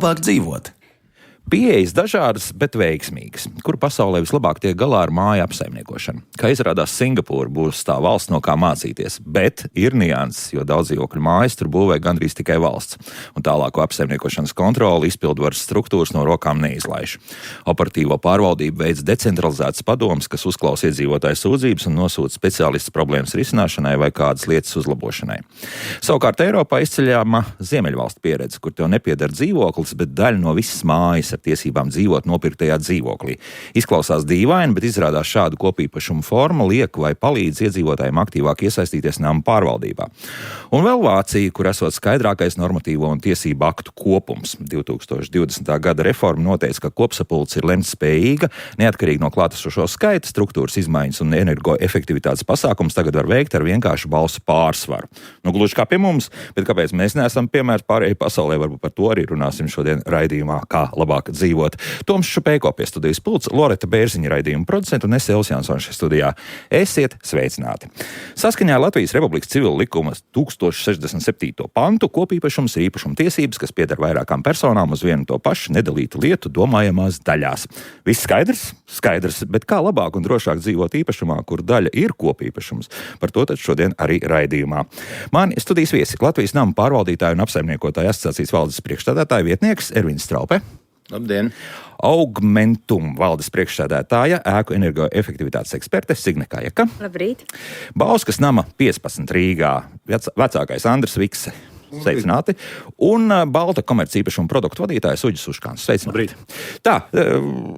labāk dzīvot? Pieejas dažādas, bet veiksmīgas. Kur pasaulē vislabāk tiek galā ar māju apsaimniekošanu? Kā izrādās, Singapūra būs tā valsts, no kā mācīties. Bet ir nianses, jo daudz dzīvokļu mājas tur būvē gandrīz tikai valsts. Un tālāko apsaimniekošanas kontroli izpildvaras struktūras no rokām neizlaiž. Operatīvo pārvaldību veids decentralizēts padoms, kas uzklausa iedzīvotāju sūdzības un nosūta speciālistus problēmas risināšanai vai kādas lietas uzlabošanai. Savukārt Eiropā izceļama Ziemeļvalstu pieredze, kur tev nepieder dzīvoklis, bet daļa no visas mājas ar tiesībām dzīvot nopirktajā dzīvoklī. Izklausās dīvaini, bet izrādās šādu kopīpašumu forma liek vai palīdz iedzīvotājiem aktīvāk iesaistīties nama pārvaldībā. Un vēl Vācija, kur esot skaidrākais normatīvo un tiesību aktu kopums. 2020. gada reforma noteica, ka kopsapulce ir lemtspējīga, neatkarīgi no klātesošo skaita, struktūras izmaiņas un energoefektivitātes pasākums tagad var veikt ar vienkāršu balsu pārsvaru. Nu, gluži kā pie mums, bet kāpēc mēs neesam piemērs pārējai pasaulē, varbūt par to arī runāsim šodien raidījumā, kā labāk dzīvot. Toms Šupēko pie studijas pults, Loreta Bērziņa raidījuma producenta un es Elvis Jansons šajā studijā. Esiet sveicināti! Saskaņā ar Latvijas Republikas civila likuma 1067. pantu kopīpašums ir īpašuma tiesības, kas pieder vairākām personām uz vienu to pašu nedalītu lietu domājamās daļās. Viss skaidrs? Skaidrs, bet kā labāk un drošāk dzīvot īpašumā, kur daļa ir kopīpašums? Par to tad šodien arī raidījumā. Mani studijas viesi Latvijas nama pārvaldītāju un apsaimniekotāju asociācijas valdes priekšstādātāja vietnieks Ervins Straupe. Labdien! Augmentum valdes priekšsēdētāja, ēku energoefektivitātes eksperte Signe Kajaka. Labrīt! Bauskas nama 15 Rīgā, vecākais Andris Vikse. Sveicināti. Un Balta komercīpašuma produktu vadītājs Uģis Uškāns. Sveicināti. Tā,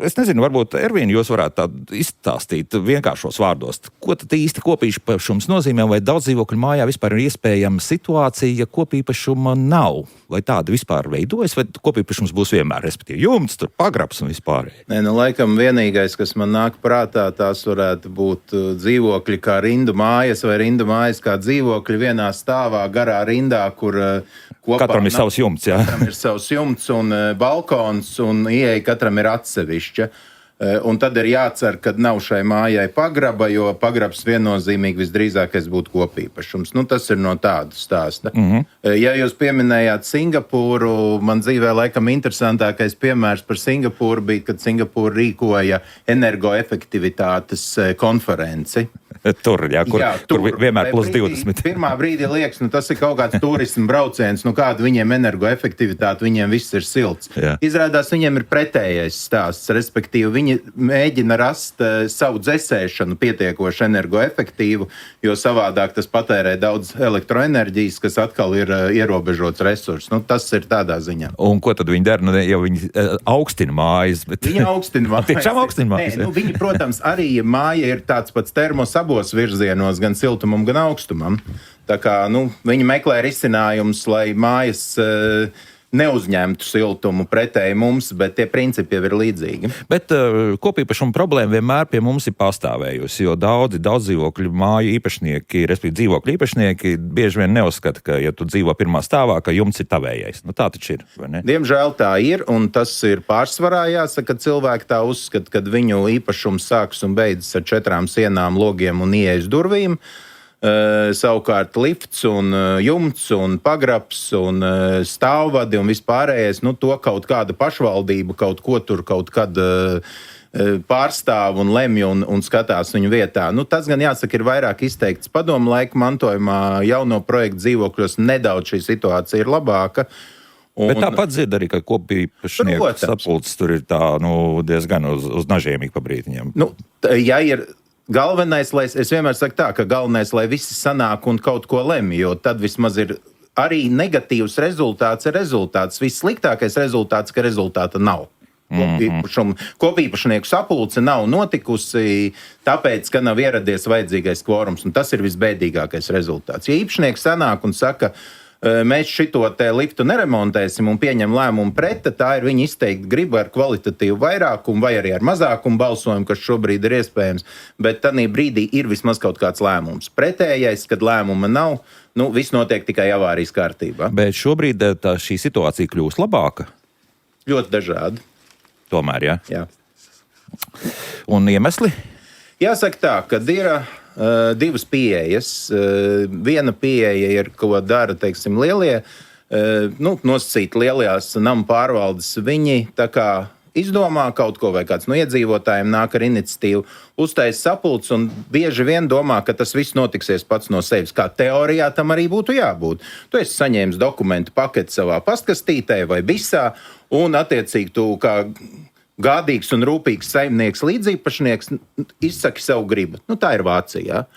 es nezinu, varbūt Ervīni jūs varētu tā izstāstīt vienkāršos vārdos. Ko tad īsti kopīpašums nozīmē, vai daudz dzīvokļu mājā vispār ir iespējama situācija, ja kopīpašuma nav? Vai tāda vispār veidojas, vai kopīpašums būs vienmēr, respektīvi jumts, tur pagrabs un vispār? Nē, nu laikam vienīgais, kas man nāk prātā, tās varētu būt dzīvokļi kā rindu mājas vai rindu mājas kā dzīvokļi vienā stāvā garā rindā, kur katram ir savs jumts, jā. Katram ir savs jumts un balkons, un ieeja katram ir atsevišķa. Un tad ir jācer, ka nav šai mājai pagraba, jo pagrabs viennozīmīgi visdrīzākais būtu kopīpašums. Nu, tas ir no tāda stāsta. Ja jūs pieminējāt Singapūru, man dzīvē laikam interesantākais piemērs par Singapūru bija, kad Singapūra rīkoja energoefektivitātes konferenci. Tur vienmēr plus 20. Pirmā brīdī liekas, tas ir kaut kāds turismu brauciens, kāda viņiem energoefektivitāte, viņiem viss ir silts. Jā. Izrādās, viņiem ir pretējais stāsts, respektīvi viņi mēģina rast savu dzesēšanu pietiekoši energoefektīvu, jo savādāk tas patērē daudz elektroenerģijas, kas atkal ir ierobežots resurs. Tas ir tādā ziņā. Un ko tad viņi dara? Ja viņi augstina mājas. Viņi augstina mājas. Tiešām augstina mājas. Nē, viņi, protams, arī māja ir tāds pats termos abos virzienos, gan siltumam, gan augstumam. Tā kā, viņi meklē risinājumus, lai mājas neuzņemtu siltumu pretēji mums, bet tie principi jau ir līdzīgi. Bet kopīpašuma problēma vienmēr pie mums ir pastāvējusi, jo daudz dzīvokļu māju īpašnieki, respektīvi dzīvokļu īpašnieki, bieži vien neuzskata, ka, ja tu dzīvo pirmā stāvā, ka jumts ir tavējais. Tā taču ir, vai ne? Diemžēl tā ir, un tas ir pārsvarā jāsaka, cilvēki tā uzskata, kad viņu īpašums sākas un beidzas ar 4 sienām, logiem un ieejas durvīm. Savukārt lifts un jumts un pagrabs un stāvvadi un vispārējais, to kaut kāda pašvaldība kaut ko tur kaut kad pārstāv un lemj un skatās viņu vietā. Tas gan jāsaka ir vairāk izteikts padomu laika mantojumā, jauno projektu dzīvokļos nedaudz šī situācija ir labāka. Bet tāpat dzird arī, ka kopīpašnieku sapulces tur ir tā, diezgan uz nažiem ik pa brītiņiem. Ja ir galvenais, es vienmēr saku tā, ka galvenais, lai visi sanāk un kaut ko lemj, jo tad vismaz ir arī negatīvs rezultāts ir rezultāts. Vissliktākais rezultāts, ka rezultāta nav. Kopīpašnieku sapulce nav notikusi, tāpēc, ka nav ieradies vajadzīgais kvorums, un tas ir visbēdīgākais rezultāts. Ja īpašnieks sanāk un saka, mēs šito te liftu neremontēsim un pieņem lēmumu pret, tā ir viņa izteikti griba ar kvalitatīvu vairākumu vai arī ar mazākumu balsojumu, kas šobrīd ir iespējams, bet tādī brīdī ir vismaz kaut kāds lēmums. Pretējais, kad lēmuma nav, viss notiek tikai avārijas kārtībā. Bet šobrīd šī situācija kļūst labāka? Ļoti dažādi. Tomēr, jā? Jā. Un iemesli? Jāsaka tā, ka ir divas pieejas. Viena pieeja ir, ko dara, lielie nosacīt lielajās nama pārvaldes, viņi tā kā izdomā kaut ko, vai kāds no iedzīvotājiem nāk ar iniciatīvu, uztaisa sapulcs un bieži vien domā, ka tas viss notiksies pats no sevis. Kā teorijā tam arī būtu jābūt. Tu esi saņēmis dokumentu paketi savā pastkastītē vai bisā, un attiecīgi tu kā gādīgs un rūpīgs saimnieks, līdzīpašnieks izsaki savu gribu. Tā ir Vācija.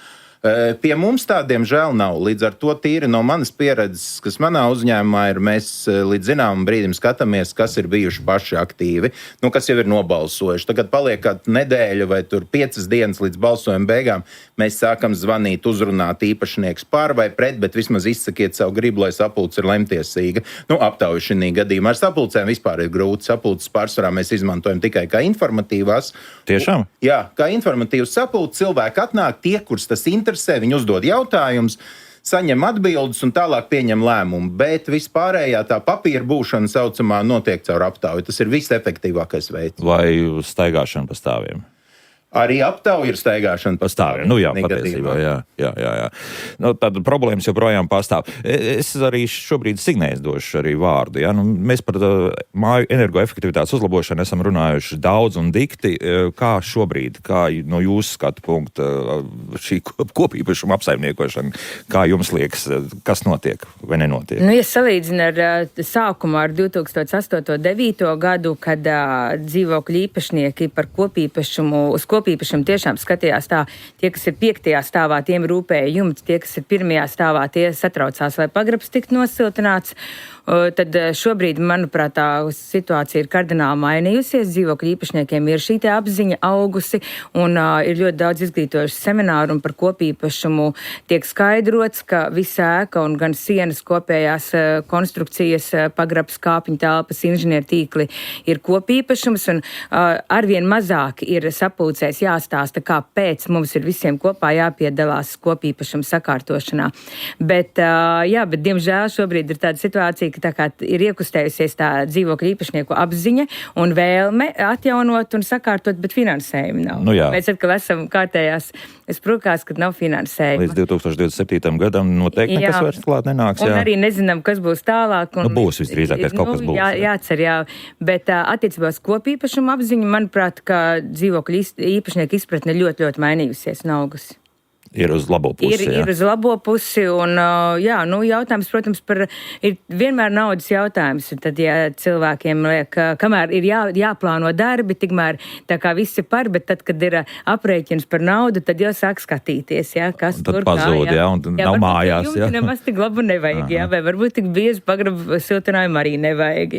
Pie mums tādiem žēl nav. Līdz ar to tīri no manas pieredzes, kas manā uzņēmumā ir, mēs līdz zināmam brīdim skatāmies, kas ir bijuši paši aktīvi, kas jau ir nobalsojuši. Tagad paliek kāda nedēļa vai 5 dienas līdz balsojuma beigām. Mēs sākam zvanīt, uzrunāt īpašnieks par vai pret, bet vismaz izsakiet savu gribu, lai sapulce ir lemtiesīga. Aptauju šī gadījumā ar sapulcēm vispār ir grūti. Sapulces pārsvarā mēs izmantojam tikai kā informatīvās. Tiešām? Jā, kā informatīvas sapulces, cilvēki atnāk, tie, kurus tas interesē, viņi uzdod jautājumus, saņem atbildes un tālāk pieņem lēmumu. Bet vispārējā tā papīra būšana saucamā notiek caur aptauju. Tas ir visefektīvākais veids. Vai staigāšana pa stāviem? Arī aptauja ir staigāšana pa stāviem. Jā, patiesībā, jā. Tāda problēmas joprojām pastāv. Es arī šobrīd Signēs došu arī vārdu. Ja? Mēs par māju energoefektivitātes uzlabošanu esam runājuši daudz un dikti. Kā šobrīd, kā no jūsu skatu punkta šī kopīpašuma apsaimniekošana, kā jums liekas, kas notiek vai nenotiek? Ja salīdzinu ar sākumu ar 2008.-2009. gadu, kad dzīvokļu īpašnieki par kopīpašumu uz kopīpašumu tiešām skatījās tā, tie, kas ir 5. stāvā, tiem rūpēja jumts, tie, kas ir 1. stāvā, tie satraucās, vai pagrabs tikt nosiltināts. Tad šobrīd, manuprāt, tā situācija ir kardināli mainījusies. Dzīvokļu īpašniekiem ir šī te apziņa augusi un ir ļoti daudz izglītojuši semināru un par kopīpašumu tiek skaidrots, ka visa ēka un gan sienas kopējās konstrukcijas, pagrabs, kāpņu telpas, inženieru tīkli ir kopīpašums un arvien mazāk ir sapulcēs jāstāsta, kāpēc mums ir visiem kopā jāpiedalās kopīpašuma sakārtošanā. Bet diemžēl šobrīd ir tāda situācija, ka tā kā ir iekustējusies tā dzīvokļu īpašnieku apziņa un vēlme atjaunot un sakārtot, bet finansējumu nav. Mēs atkal esam kārtējās sprukās, kad nav finansējuma. Līdz 2027. gadam noteikti nekas vairs klāt nenāks. Un arī nezinām, kas būs tālāk. Un, būs visdrīzākais, kaut kas būs. Jācer. Bet attiecībā uz kopīpašumu apziņu, manuprāt, ka dzīvokļu īpašnieku izpratne ļoti, ļoti mainījusies un augusi. Ir uz labo pusi. Ir uz labo pusi, un jautājums, protams, ir vienmēr naudas jautājums. Tad, ja cilvēkiem liek, kamēr ir jāplāno darbi, tikmēr tā kā viss ir par, bet tad, kad ir aprēķins par naudu, tad jau sāk skatīties, kas un tad tur pazūd, un nav mājās. Nemaz tik labu nevajag, vai varbūt tik bieži pagrabu siltinājumu arī nevajag,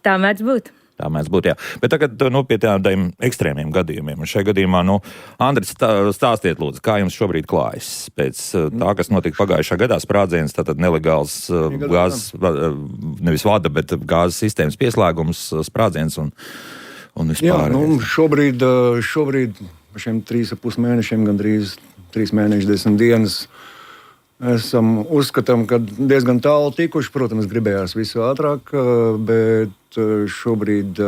Tā mēdz būt. Tā mēs būtu, Bet tagad pie tādiem ekstrēmiem gadījumiem. Un šajā gadījumā, Andris, stāstiet lūdzu, kā jums šobrīd klājas pēc tā, kas notika pagājušā gadā, sprādziens, tātad nelegāls gāzes, nevis vada, bet gāzes sistēmas pieslēgums, sprādziens un vispār. Šobrīd šiem 3,5 mēnešiem, gandrīz 3 mēneši, 10 dienas, esam uzskatām, ka diezgan tālu tikuši. Protams, gribējās visu ātrāk, bet šobrīd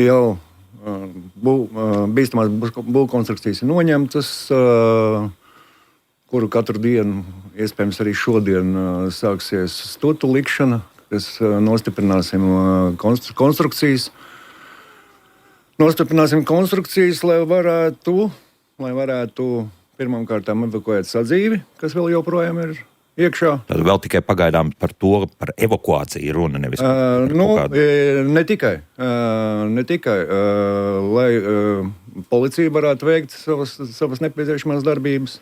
jau bīstamās būvkonstrukcijas ir noņemtas, kuru katru dienu, iespējams arī šodien, sāksies stūtu likšana, kas nostiprināsim konstrukcijas. Lai varētu pirmām kārtām evakuēt sadzīvi, kas vēl joprojām ir iekšā. Tad vēl tikai pagaidām par evakuāciju runa, nevis Ne tikai, lai policija varētu veikt savas nepieciešamās darbības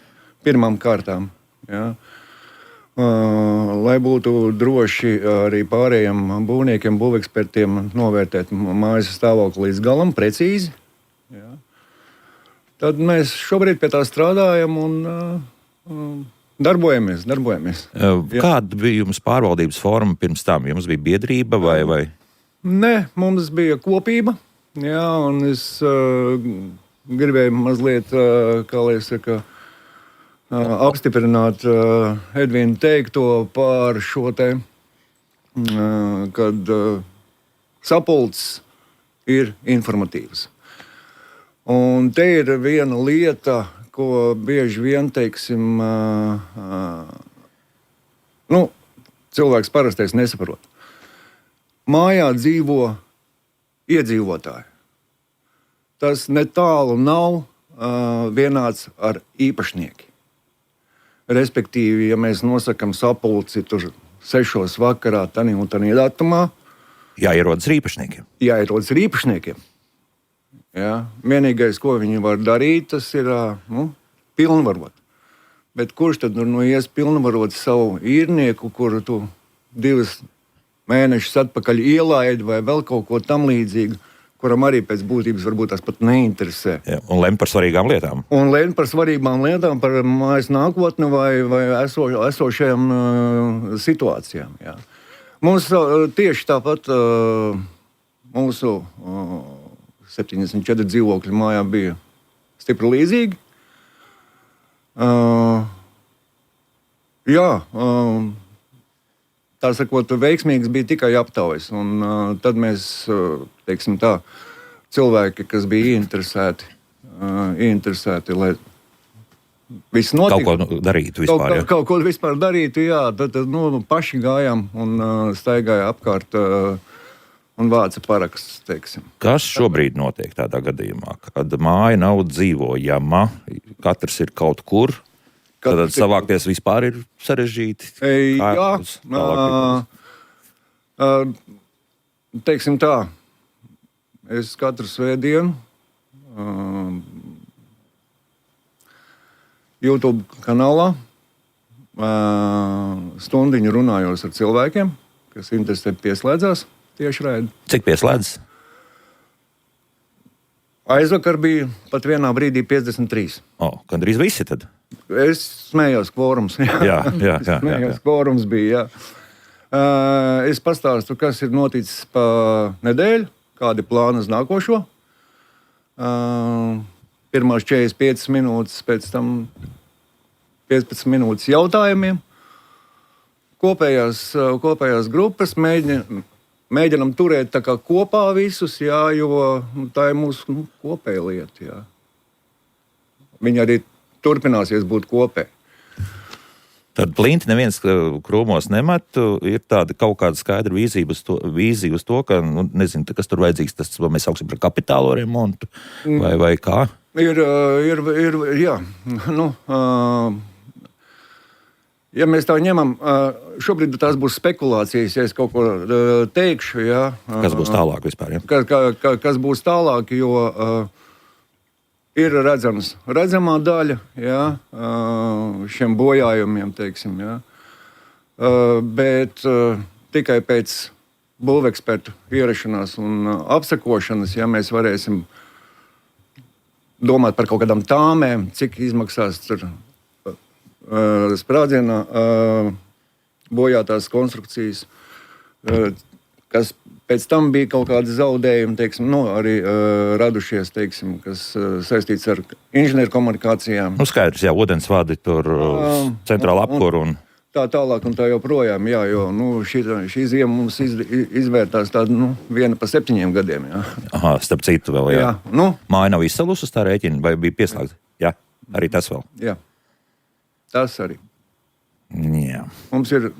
pirmām kārtām. Lai būtu droši arī pārējiem būvniekiem, būvekspertiem novērtēt mājas stāvokli līdz galam precīzi. Tad mēs šobrīd pie tā strādājam un darbojamies. Kāda bija jums pārvaldības forma pirms tam? Jums bija biedrība vai? Nē, mums bija kopība. Un es gribēju mazliet, apstiprināt Edvīnu teikto par šo te, kad sapulces ir informatīvas. Un te ir viena lieta, ko bieži vien, cilvēks parastais nesaprot. Mājā dzīvo iedzīvotāji. Tas netālu nav vienāds ar īpašnieki. Respektīvi, ja mēs nosakam sapulci tur 6 vakarā, tanī un tanī datumā, Jāierodas ar īpašniekiem. jāierodas ar īpašniekiem. Ja? Vienīgais, ko viņi var darīt, tas ir pilnvarot. Bet kurš tad ies pilnvarot savu īrnieku, kuru tu 2 mēnešus atpakaļ ielaidi vai vēl kaut ko tam līdzīgu, kuram arī pēc būtības varbūt tas pat neinteresē. Jā, un lem par svarīgām lietām. Un lēma par svarīgām lietām, par mājas nākotni vai esošajām situācijām. Jā. Mums tieši tāpat mūsu 74 dzīvokļu mājā bija stipri līdzīgi. Tā sakot, veiksmīgs bija tikai aptaujas. Un tad mēs, teiksim tā, cilvēki, kas bija ieinteresēti, lai viss notiktu. Kaut ko darītu vispār. Kaut ko vispār darītu, jā. Tad paši gājām un staigāja apkārt un vāca parakstus, teiksim. Kas šobrīd notiek tādā gadījumā? Kad māja nav dzīvojama, katrs ir kaut kur, tad savākties vispār ir sarežģīti. Jā, teiksim tā, es katru svētdienu YouTube kanālā stundiņu runājos ar cilvēkiem, kas interesē pieslēdzās tieši raidi. Cik pieslēdz? Aizvakar bija pat vienā brīdī 53. Gandrīz visi tad. Es smējos, kvorums. Jā. Kvorums bija, jā. Es pastāstu, kas ir noticis pa nedēļu, kādi plāni uz nākošo. Pirmās 45 minūtes, pēc tam 15 minūtes jautājumiem. Kopējās grupas mēģinam turēt tā kā kopā visus, jā, jo tā ir mūsu kopēja lieta. Jā. Viņi arī turpināsies būt kopēji. Tad plinti neviens krūmos nemet, ir tāda kaut kāda skaidra vīzija uz to, ka, nezinu, kas tur vajadzīgs, tas mēs sauksim par kapitālo remontu, vai kā? Jā. Ja mēs tā ņemam, šobrīd tās būs spekulācijas, ja es kaut ko teikšu, jā. Kas būs tālāk vispār, jā? Kas būs tālāk, jo ir redzamā daļa, jā, šiem bojājumiem, teiksim, jā. Bet tikai pēc būvekspertu ierašanās un apsekošanas, ja mēs varēsim domāt par kaut kādām tāmēm, cik izmaksās tur sprādzienā bojātās konstrukcijas, kas pēc tam bija kaut kādi zaudējumi, teiksim, arī radušies, teiksim, kas saistīts ar inženieru komunikācijām. Skaidrs, jā, ūdensvadi tur centrāla apkuru un tā tālāk un tā joprojām, jā, jo šī ziema mums izvērtās tāda, 1/7 gadiem, jā. Aha, starp citu vēl, jā. Māja nav izsalus uz tā rēķina, vai bija pieslēgta? Jā, arī tas vēl. Jā, tas arī. Jā. Mums ir,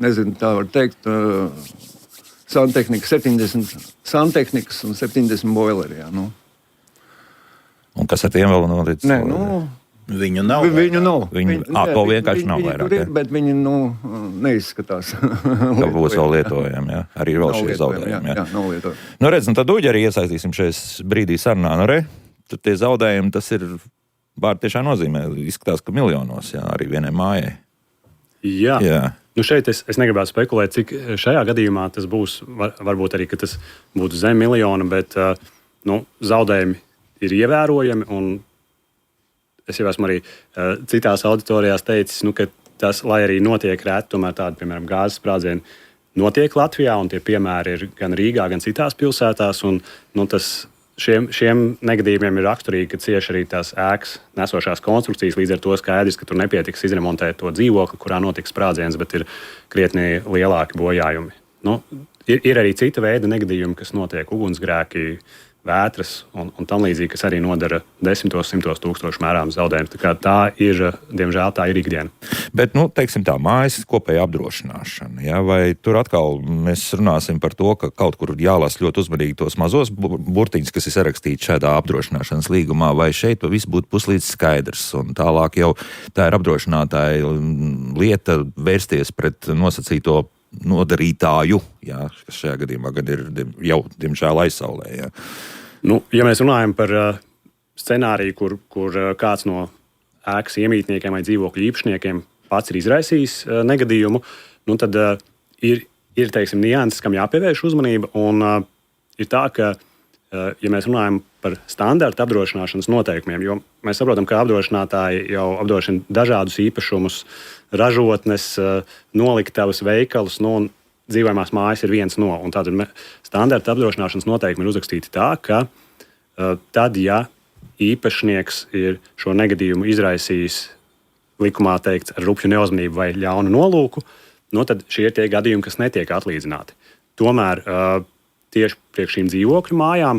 nezinu, tā var teikt, santehnika 70 santehnikas un 70 boileri, jā, Un kas ar tiem vēl noticis? Viņu nav. Viņu vienkārši nav vairāk. Ir, bet viņi neizskatās. Ka būs vēl lietojami, jā. Arī vēl šie zaudējumi. Jā, nav lietojami. Redz, tad Uģi arī iesaistīsim šajā brīdī sarunā. Tad tie zaudējumi, tas ir vārdu tiešām nozīmē. Izskatās, ka miljonos, jā, arī vienai mājai. Jā. Šeit es negribētu spekulēt, cik šajā gadījumā tas būs. Varbūt arī, ka tas būtu zem miljona, bet zaudējumi ir ievērojami. Un es jau esmu arī citās auditorijās teicis, ka tas, lai arī notiek reti, tomēr tādi, piemēram, gāzes sprādzieni notiek Latvijā, un tie piemēri ir gan Rīgā, gan citās pilsētās. Un, šiem negadījumiem ir raksturīgi, ka cieši arī tās ēkas nesošās konstrukcijas. Līdz ar to skaidrs, ka tur nepietiks izremontēt to dzīvokli, kurā notiks sprādziens, bet ir krietni lielāki bojājumi. Ir arī cita veida negadījumi, kas notiek, ugunsgrēki, vētras un tam līdzīgi, kas arī nodara desmitos, simtos tūkstošu mērām zaudējumus. Tā ir, diemžēl, tā ir ikdiena. Bet, teiksim tā, mājas kopēja apdrošināšana, ja? Vai tur atkal mēs runāsim par to, ka kaut kur jālasa ļoti uzmanīgi tos mazos burtiņus, kas ir sarakstīti šādā apdrošināšanas līgumā, vai šeit viss būtu puslīdz skaidrs, un tālāk jau tā ir apdrošinātāja lieta vērsties pret nosacīto nodarītāju, jā, kas šajā gadījumā gan ir jau, diemžēl, aizsaulē. Jā. Ja mēs runājam par scenāriju, kur kāds no ēkas iemītniekiem vai dzīvokļu īpašniekiem pats ir izraisījis negadījumu, tad ir teiksim, nianses, kam jāpievērš uzmanība. Un ir tā, ka, ja mēs runājam par standarta apdrošināšanas noteikumiem, jo mēs saprotam, ka apdrošinātāji jau apdrošina dažādus īpašumus, ražotnes, noliktavas, veikalus, un dzīvojamās mājas ir viens no. Un tātad standarta apdrošināšanas noteikumi ir uzrakstīti tā, ka tad, ja īpašnieks ir šo negadījumu izraisījis likumā teikts ar rupju neuzmanību vai ļaunu nolūku, tad šie ir tie gadījumi, kas netiek atlīdzināti. Tomēr tieši priekš šīm dzīvokļu mājām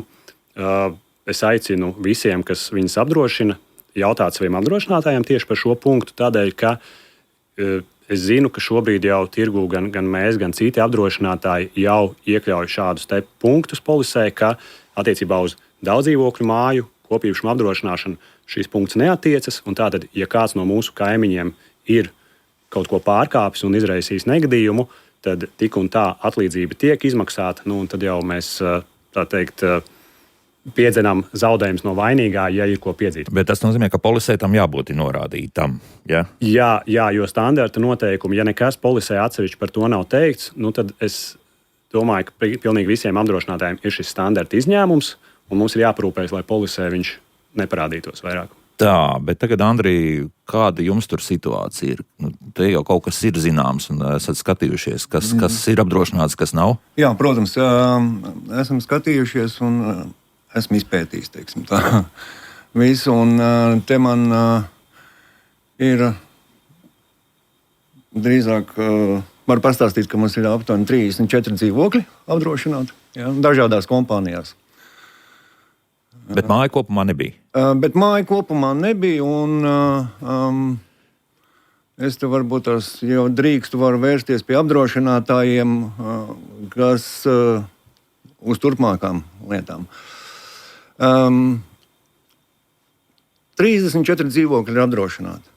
es aicinu visiem, kas viņas apdrošina, jautāt saviem apdrošinātājiem tieši par šo punktu, tādēļ, ka es zinu, ka šobrīd jau tirgū gan mēs, gan citi apdrošinātāji jau iekļauj šādus te punktus polisē, ka attiecībā uz daudzdzīvokļu māju kopīpašumu apdrošināšanu šīs punkts neatiecas. Un tātad, ja kāds no mūsu kaimiņiem ir kaut ko pārkāpis un izraisījis negadījumu, tad tik un tā atlīdzība tiek izmaksāta. Un tad jau mēs, tā teikt, piedzenām zaudējumus no vainīgā, ja ir ko piedzīt. Bet tas nozīmē, ka polisē tam jābūt norādītam. Ja? Jā, jo standarta noteikumi, ja nekas polisē atsevišķi par to nav teikts, tad es domāju, ka pilnīgi visiem apdrošinātājiem ir šis standarta izņēmums, un mums ir jāparūpējas, lai polisē viņš neparādītos vairāk. Tā, bet tagad, Andrij, kāda jums tur situācija ir? Te jau kaut kas ir zināms un esat skatījušies, kas ir apdrošināts, kas nav? Jā, protams, esam skatījušies un esmu izpētījis, teiksim tā, visu. Un te man ir drīzāk, var pastāstīt, ka mums ir aptuveni 34 dzīvokļi apdrošināti, jā, dažādās kompānijās. Bet māja kopumā nebija. Bet māja kopumā nebija, un es te varbūt jau drīkstu varu vērsties pie apdrošinātājiem, kas uz turpmākām lietām. 34 dzīvokļi ir apdrošināti.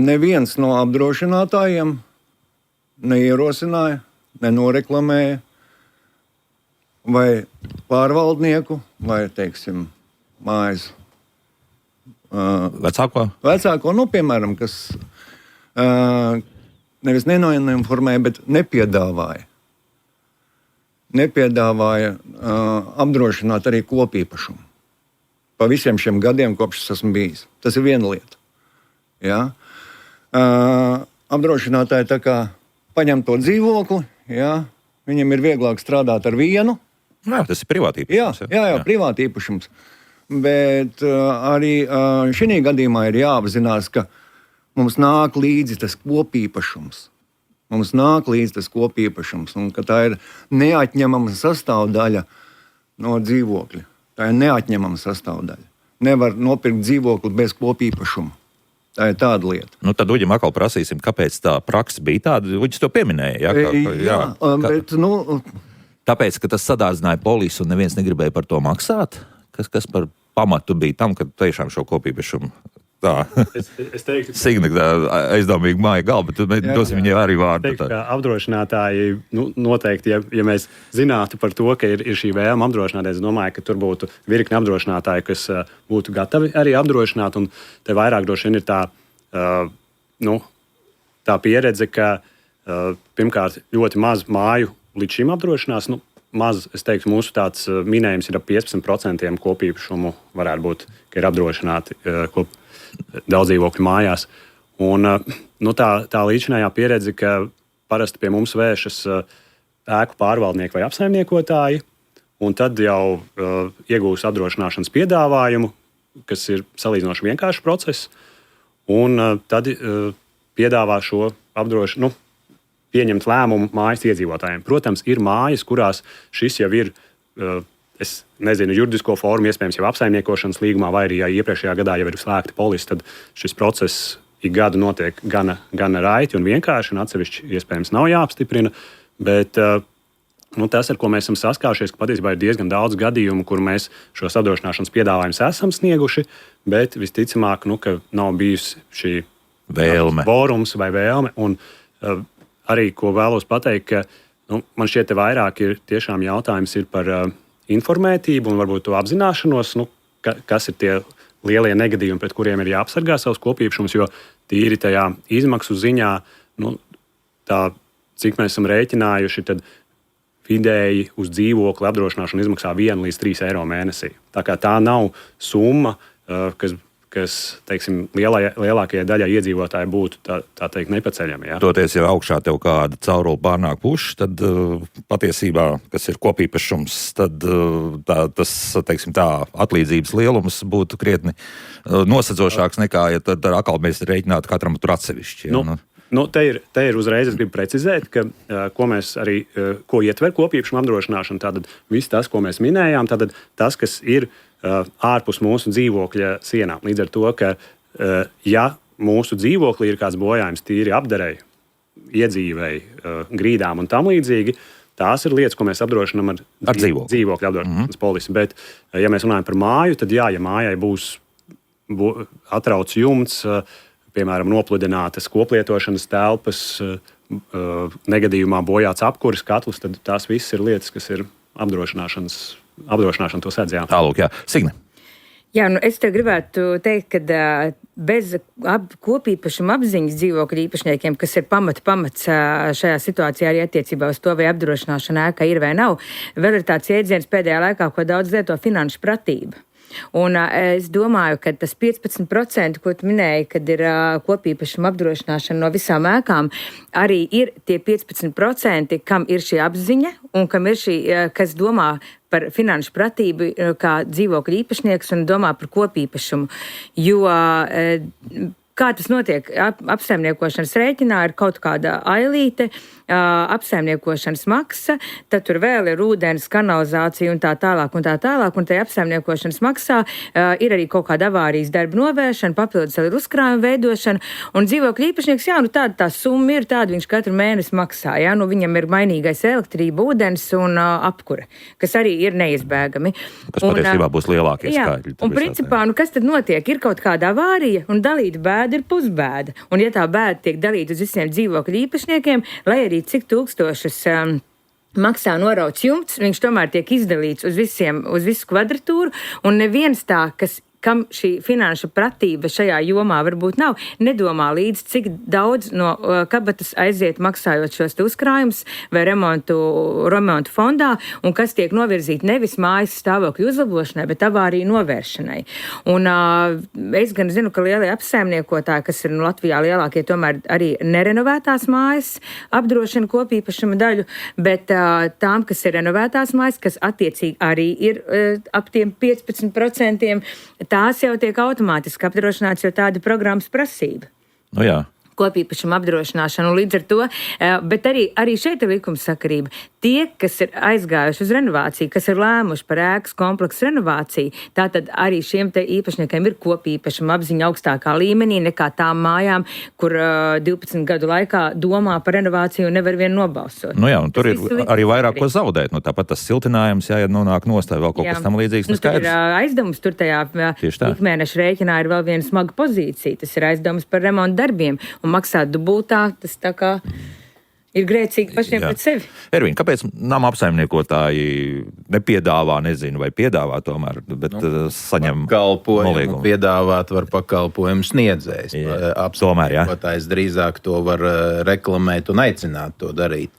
Neviens no apdrošinātājiem neierosināja, nenoreklamēja vai pārvaldnieku, vai, teiksim, mājas vecāko, piemēram, kas nevis nenoinformēja, bet nepiedāvāja apdrošināt arī kopīpašumu. Pa visiem šiem gadiem, kopš es esmu bijis. Tas ir viena lieta. Ja? Apdrošinātāji tā kā paņem to dzīvokli, ja? Viņam ir vieglāk strādāt ar vienu. Jā, tas ir privātīpašums. Jā, privātīpašums. Bet arī šī gadījumā ir jāapzinās, ka mums nāk līdzi tas kopīpašums. Un ka tā ir neatņemama sastāvdaļa no dzīvokļa. Tā ir neatņemama sastāvdaļa. Nevar nopirkt dzīvokli bez kopīpašuma. Tā ir tāda lieta. Tad Uģim atkal prasīsim, kāpēc tā praksa bija tāda. Uģis to pieminēja. Bet, tāpēc, ka tas sadārdzināja polisi un neviens negribēja par to maksāt? Kas par pamatu bija tam, ka tiešām šo kopīpašumu tā es teiktu, Signa aizdomīgi māja galva, bet dosim viņai arī vārdu. Teiktu, ka apdrošinātāji noteikti, ja mēs zinātu par to, ka ir šī vēlme apdrošināties, es domāju, ka tur būtu virkni apdrošinātāji, kas būtu gatavi arī apdrošināt, un te vairāk droši vien ir tā pieredze, ka pirmkārt ļoti maz māju līdz šim apdrošinās, maz, es teiktu, mūsu tāds minējums ir ap 15% kopīpašumu varētu būt, ka ir apdrošināti daudzdzīvokļu mājās. Un tā līdzinājā pieredze, ka parasti pie mums vēršas ēku pārvaldnieki vai apsaimniekotāji, un tad jau iegūs apdrošināšanas piedāvājumu, kas ir salīdzinoši vienkāršs process, un tad piedāvā šo pieņemt lēmumu mājas iedzīvotājiem. Protams, ir mājas, kurās šis jau ir, es nezinu, juridisko formu, iespējams jau apsaimniekošanas līgumā, vai arī, ja iepriekšējā gadā jau ir slēgta polisi, tad šis process ik gadu notiek gana raiti un vienkārši, un atsevišķi iespējams nav jāapstiprina, bet tas, ar ko mēs esam saskārušies, ka patiesībā ir diezgan daudz gadījumu, kur mēs šos apdrošināšanas piedāvājumus esam snieguši, bet visticamāk, ka nav bijusi šī vēlme. Vorums vai vēlme. Un arī, ko vēlos pateikt, ka man šķiet, te vairāk ir tiešām jautājums ir par informētību un varbūt to apzināšanos, kas ir tie lielie negadījumi, pret kuriem ir jāapsargā savus kopīpašumus, jo tīri tajā izmaksu ziņā, tā, cik mēs esam rēķinājuši, tad vidēji uz dzīvokli apdrošināšanu izmaksā 1 līdz 3 eiro mēnesī. Tā kā tā nav summa, kas teiksim, lielākajai daļai iedzīvotāji būtu tā teikt nepaceļami. Ja? Toties, ja augšā tev kāda caurule pārnāk puša, tad patiesībā, kas ir kopīpašums, tad tas, teiksim, tā atlīdzības lielums būtu krietni nosedzošāks nekā, ja tad atkal mēs rēķinātu katram tur atsevišķi. Ja? Te ir uzreiz, es gribu precizēt, ka ko ietver kopīpašuma apdrošināšana, tātad viss tas, ko mēs minējām, tātad tas, kas ir ārpus mūsu dzīvokļa sienām. Līdz ar to, ka ja mūsu dzīvoklī ir kāds bojājums tīri apdarei, iedzīvei, grīdām un tam līdzīgi, tās ir lietas, ko mēs apdrošinām ar dzīvokļa apdrošināšanas polisi. Bet, ja mēs runājam par māju, tad ja mājai būs atrauts jumts, piemēram, nopludinātas koplietošanas telpas, negadījumā bojāts apkuris katls, tad tās viss ir lietas, kas ir apdrošināšana to sēdz, jā. Tālūk, jā. Signe. Jā, es te gribētu teikt, ka bez kopīpašuma apziņas dzīvokļu īpašniekiem, kas ir pamats šajā situācijā arī attiecībā uz to, vai apdrošināšana ēka ir vai nav, vēl ir tāds jēdziens pēdējā laikā, ko daudz lieto finanšu pratība. Un es domāju, ka tas 15%, ko tu minēji, kad ir kopīpašuma apdrošināšana no visām ēkām, arī ir tie 15%, kam ir šī apziņa un kam ir šī, kas domā par finanšu pratību kā dzīvokļu īpašnieks un domā par kopīpašumu. Jo kā tas notiek? Apsaimniekošanas rēķinā ir kaut kāda ailīte, apsaimniekošanas maksa, tad tur vēl ir ūdens, kanalizācija un tā tālāk, un tajā apsaimniekošanas maksā ir arī kaut kāda avārijas darba novēršana, papildus ir uzkrājuma veidošana, un dzīvokļu īpašnieks, tāda tā summa ir, tāda viņš katru mēnesi maksā, viņam ir mainīgais elektrība, ūdens un apkure, kas arī ir neizbēgami. Kas patiesībā būs lielākie skaitļi. Un principā, kas tad notiek? Ir kaut kāda avārija, un dalīta bēda ir pusbēda. Un ja tā bēda tiek dalīta uz visiem dzīvokļu īpašniekiem, lai arī cik tūkstošus maksā norauts jumts, viņš tomēr tiek izdalīts uz visu kvadratūru, un neviens tā, kam šī finanšu pratība šajā jomā varbūt nav, nedomā līdz, cik daudz no kabatas aiziet maksājot šos uzkrājumus vai remontu fondā, un kas tiek novirzīti nevis mājas stāvokļu uzlabošanai, bet avāriju novēršanai. Un es gan zinu, ka lielie apsaimniekotāji, kas ir Latvijā lielākie, tomēr arī nerenovētās mājas apdrošina kopīpašuma daļu, bet tām, kas ir renovētās mājas, kas attiecīgi arī ir ap tiem 15%, tās jau tiek automātiski apdrošināts, jo tāda programmas prasība. Jā. Kopīpašuma apdrošināšanu, un līdz ar to, bet arī šeit ir likumsakarība. Tie, kas ir aizgājuši uz renovāciju, kas ir lēmuši par ēkas kompleksu renovāciju, tātad arī šiem te īpašniekiem ir kopīpašuma apziņa augstākā līmenī nekā tām mājām, kur 12 gadu laikā domā par renovāciju un nevar vien nobalsot. Jā, un tur ir arī vairāk ko zaudēt. Tāpat tas siltinājums, ja nonāk nostāj vēl kaut kas tam līdzīgs. Tur ir aizdevums, tur tajā ikmēneša rēķinā ir vēl viena smaga pozīcija. Tas ir aizdevums par remontu darbiem. Un maksāt dubultā, tas tā kā ir grēcīgi pašiem pret sevi. Ervīn, kāpēc nama apsaimniekotāji nepiedāvā, nezinu, vai piedāvā tomēr, bet saņem noliegumu? Piedāvāt var pakalpojumu sniedzējs. Apsaimniekotājs drīzāk to var reklamēt un aicināt to darīt.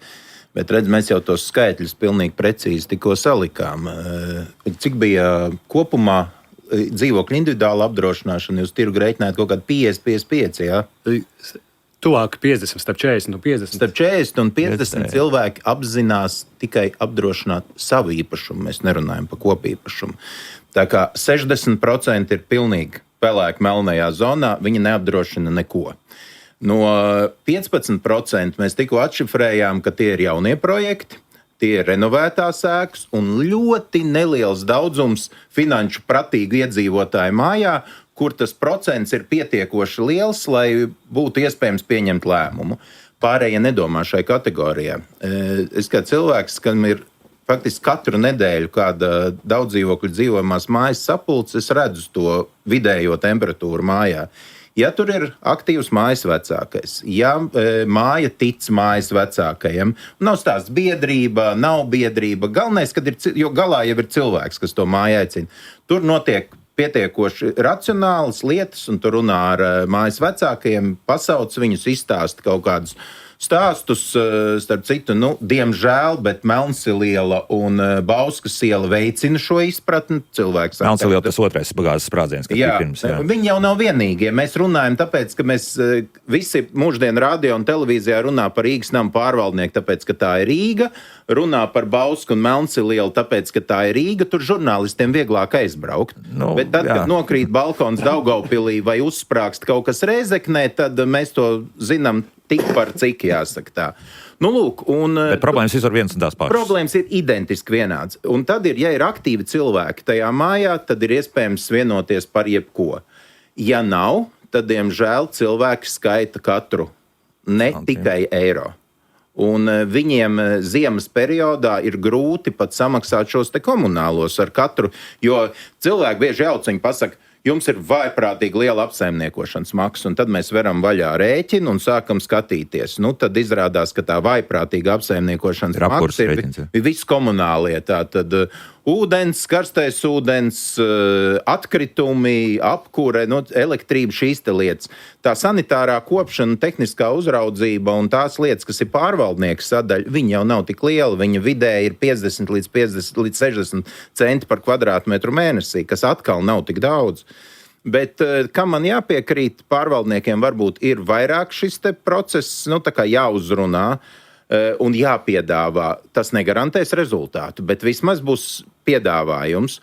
Bet redz, mēs jau tos skaitļus pilnīgi precīzi tikko salikām. Cik bija kopumā dzīvokļu individuāla apdrošināšana, jūs tirgu rēķinājāt kaut kādu 50-55, jā? Tuvāk 50, starp 40 un 50. Starp 40 un 50 cilvēki apzinās tikai apdrošināt savu īpašumu, mēs nerunājam par kopīpašumu. Tā kā 60% ir pilnīgi pelēki melnajā zonā, viņi neapdrošina neko. No 15% mēs tikko atšifrējām, ka tie ir jaunie projekti, tie ir renovētās ēkas un ļoti neliels daudzums finanšu pratīgu iedzīvotāju mājā, kur tas procents ir pietiekoši liels, lai būtu iespējams pieņemt lēmumu. Pārējie nedomā šai kategorijā. Es kā cilvēks, kam ir faktiski katru nedēļu kāda daudzdzīvokļu dzīvojamās mājas sapulce, es redzu to vidējo temperatūru mājā. Ja tur ir aktīvs mājas vecākais, ja māja tic mājas vecākajam, nav stāsts biedrība, nav biedrība, galvenais, jo galā jau ir cilvēks, kas to māju aicina. Tur notiek pietiekoši racionālas lietas, un tur runā ar mājas vecākajiem, pasauc viņus, izstāst kaut kādus stāstus, starp citu, diemžēl, bet Melnsiliela un Bauskas iela veicina šo izpratni. Melnsiliela tas otrais bagāzes sprādziens, kas bija pirms. Jā. Viņi jau nav vienīgie. Mēs runājam tāpēc, ka mēs visi mūždien radio un televīzijā runā par Rīgas namu pārvaldnieku, tāpēc, ka tā ir Rīga, runā par Bausku un Melnsilielu, tāpēc, ka tā ir Rīga, tur žurnālistiem vieglāk aizbraukt. Bet tad, kad nokrīt balkons Daugavpilī vai uzsprāgst kaut kas Rēzeknē, tad mēs to zinām tik par cik, jāsaka tā. Bet problēmas visur viens un tās pašas. Problēmas ir identiski vienāds. Un tad ja ir aktīvi cilvēki tajā mājā, tad ir iespējams vienoties par jebko. Ja nav, tad, diemžēl, cilvēki skaita katru, tikai eiro. Un viņiem ziemas periodā ir grūti pat samaksāt šos te komunālos ar katru, jo cilvēki bieži jauciņi pasaka, jums ir vaiprātīgi liela apsaimniekošanas maksa, un tad mēs veram vaļā rēķinu un sākam skatīties. Tad izrādās, ka tā vaiprātīga apsaimniekošanas maksa ir viss komunālie. Tātad ūdens, karstais ūdens, atkritumi, apkure, elektrība, šīs te lietas. Tā sanitārā kopšana, tehniskā uzraudzība un tās lietas, kas ir pārvaldnieka sadaļa, viņi jau nav tik liela. Viņa vidēji ir 50 līdz 60 centi par kvadrātmetru mēnesī, kas atkal nav tik daudz. Bet, kam man jāpiekrīt, pārvaldniekiem varbūt ir vairāk šis te process, jāuzrunā un jāpiedāvā. Tas negarantēs rezultātu, bet vismaz būs piedāvājums.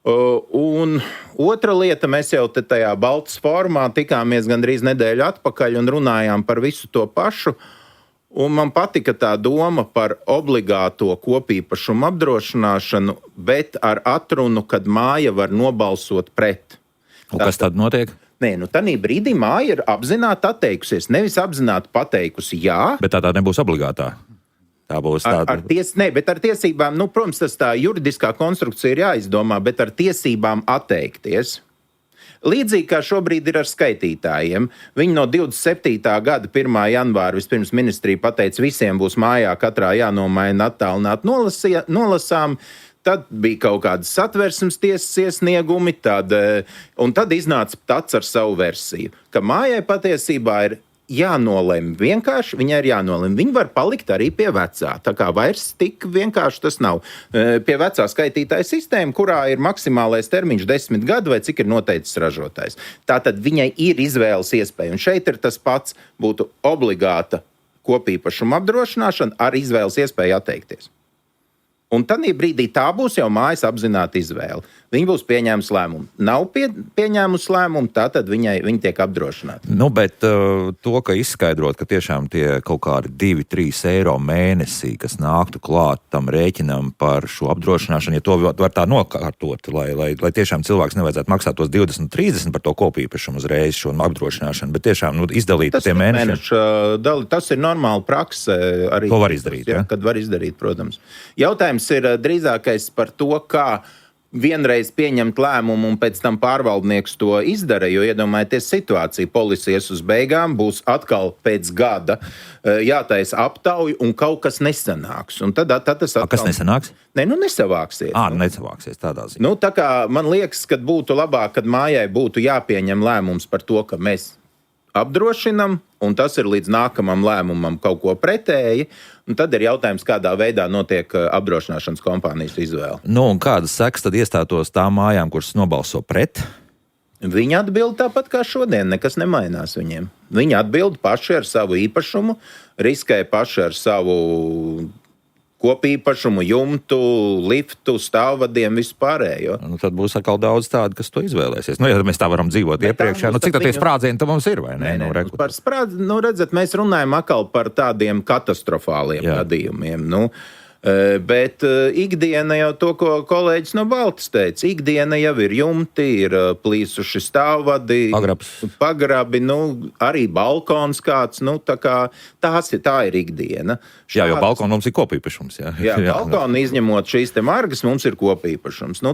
Un otra lieta, mēs jau tajā Baltas formā tikāmies gandrīz nedēļu atpakaļ un runājām par visu to pašu. Un man patika tā doma par obligāto kopīpašumu apdrošināšanu, bet ar atrunu, kad māja var nobalsot pret. Un kas tad notiek? Nē, tanī brīdī māja ir apzināti atteikusies, nevis apzināti pateikusi jā. Bet tā nebūs obligātā. Tā būs tāda. Bet ar tiesībām, protams, tas tā juridiskā konstrukcija ir jāizdomā, bet ar tiesībām atteikties. Līdzīgi kā šobrīd ir ar skaitītājiem. Viņi no 27. gada 1. janvāra vispirms ministrija pateica, visiem būs mājā katrā jānomaina attālināt nolasām. Tad bija kaut kādas satversmes tiesas iesniegumi, un tad iznāca Tats ar savu versiju, ka mājai patiesībā ir jānolem vienkārši, viņai ir jānolem. Viņa var palikt arī pie vecā, tā kā vairs tik vienkārši tas nav. Pie vecā skaitītāja sistēma, kurā ir maksimālais termiņš 10 gadu vai cik ir noteicis ražotājs. Tātad viņai ir izvēles iespēja, un šeit ir tas pats, būtu obligāta kopīpašuma apdrošināšana ar izvēles iespēju atteikties. Un tad brīdī tā būs jau mājas apzināta izvēle. Viņa būs pieņēmusi lēmumu. Nav pieņēmusi lēmumu, tātad viņa tiek apdrošināta. Bet to, ka izskaidrot, ka tiešām tie kaut kādi 2-3 eiro mēnesī, kas nāktu klāt tam rēķinam par šo apdrošināšanu, ja to var tā nokārtot, lai tiešām cilvēks nevajadzētu maksāt tos 20-30 par to kopīpašumu uzreiz šo apdrošināšanu, bet tiešām izdalīt tie mēneši. Tas ir normāla prakse. Arī to var izdarīt, ja? Kad var izdarīt, protams. Jautājums ir drīzākais par to, kā vienreiz pieņemt lēmumu un pēc tam pārvaldnieks to izdara, jo iedomājieties situāciju, policija uz beigām būs atkal pēc gada jātaisa aptauja un kaut kas nesanāks. Un tad tas atkal... Kas nesanāks? Nesavāksies. Nesavāksies tādā ziņā. Tā kā man liekas, ka būtu labāk, kad mājai būtu jāpieņem lēmums par to, ka mēs apdrošinam, un tas ir līdz nākamam lēmumam kaut ko pretēji, un tad ir jautājums, kādā veidā notiek apdrošināšanas kompānijas izvēle. Un kādas sekas tad iestātos tām mājām, kuras nobalso pret? Viņi atbild tāpat kā šodien, nekas nemainās viņiem. Viņi atbild paši ar savu īpašumu, riskē paši ar savu kopīpašumu, jumtu, liftu, stāvvadiem, visu pārējo. Nu, tad būs atkal daudz tādu, kas to izvēlēsies. Nu, ja mēs tā varam dzīvot iepriekš, cik tad sprādzieni tam mums ir, vai ne? Par sprādzienu, redzat, mēs runājam atkal par tādiem katastrofāliem gadījumiem. Bet ikdiena jau to, ko kolēģis no Baltas teica, ikdiena jau ir jumti, ir plīsuši stāvvadi, pagrabi, arī balkons kāds, tā ir ikdiena. Jā, jo balkonu mums ir kopīpašums. Jā, balkonu izņemot šīs te margas, mums ir kopīpašums.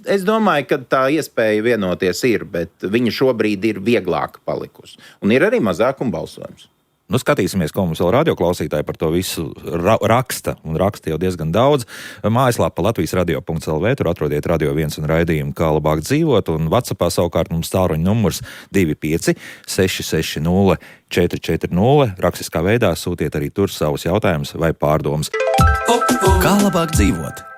Es domāju, ka tā iespēja vienoties ir, bet viņa šobrīd ir vieglāk palikusi. Un ir arī mazākuma balsojums. Skatīsimies, ko mums vēl radioklausītāji par to visu raksta, un raksta jau diezgan daudz. Mājaslapā latvijasradio.lv, tur atrodiet Radio 1 un raidījumu, kā labāk dzīvot, un WhatsAppā savukārt mums tālruņa numurs 25 660 440. Rakstiskā veidā sūtiet arī tur savus jautājumus vai pārdomas. Kā labāk dzīvot?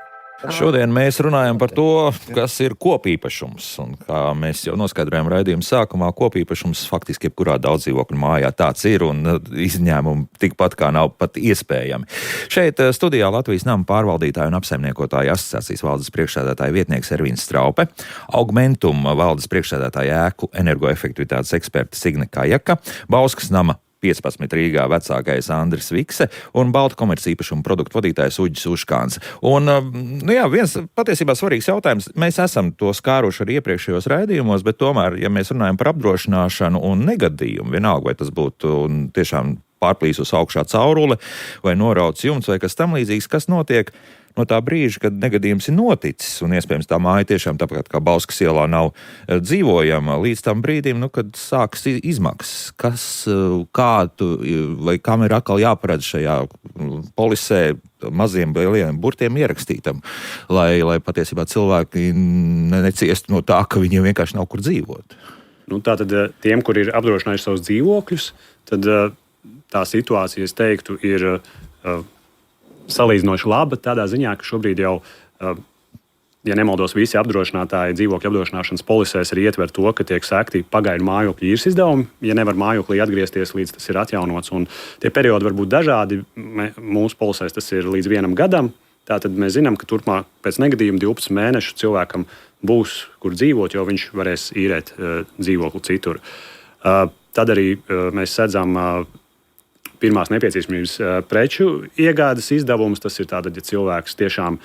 Šodien mēs runājam par to, kas ir kopīpašums. Un kā mēs jau noskaidrojām raidījuma sākumā, kopīpašums faktiski jebkurā daudzdzīvokļu mājā tāds ir, un izņēmumi tikpat kā nav pat iespējami. Šeit studijā Latvijas nama pārvaldītāju un apsaimniekotāju asociācijas valdes priekšsēdētāja vietnieks Ervīns Straupe, Augmentum valdes priekšsēdētāja ēku energoefektivitātes eksperta Signe Kajaka, Bauskas nama 15 Rīgā vecākais Andris Vikse un Baltu komercīpašumu produktu vadītājs Uģis Uškāns. Un, viens patiesībā svarīgs jautājums. Mēs esam to skāruši arī iepriekšējos raidījumos, bet tomēr, ja mēs runājam par apdrošināšanu un negadījumu, vienalga, vai tas būtu tiešām pārplīsus augšā caurule vai norauts jumts vai kas tam līdzīgs, kas notiek no tā brīža, kad negadījums ir noticis, un iespējams tā māja tiešām tāpat kā Bauskas ielā nav dzīvojama, līdz tam brīdim, kad sāks izmaksas. Vai kam ir atkal jāparedz šajā polisē maziem lieliem burtiem ierakstītam, lai patiesībā cilvēki neciestu no tā, ka viņiem vienkārši nav kur dzīvot. Tātad tiem, kur ir apdrošinājuši savus dzīvokļus, tad tā situācija, es teiktu, ir salīdzinoši laba tādā ziņā, ka šobrīd jau, ja nemaldos, visi apdrošinātāji dzīvokļu apdrošināšanas polisēs arī ietver to, ka tiek sekti pagaidu mājokļu īres izdevumi, ja nevar mājoklī atgriezties, līdz tas ir atjaunots. Un tie periodi var būt dažādi. Mūsu polisēs tas ir līdz 1 gadam. Tātad mēs zinām, ka turpmāk pēc negadījuma 12 mēnešu cilvēkam būs, kur dzīvot, jo viņš varēs īrēt dzīvokli citur. Tad arī mēs sedzam pirmās nepieciešamības preču iegādes izdevumus. Tas ir tātad, ja cilvēks tiešām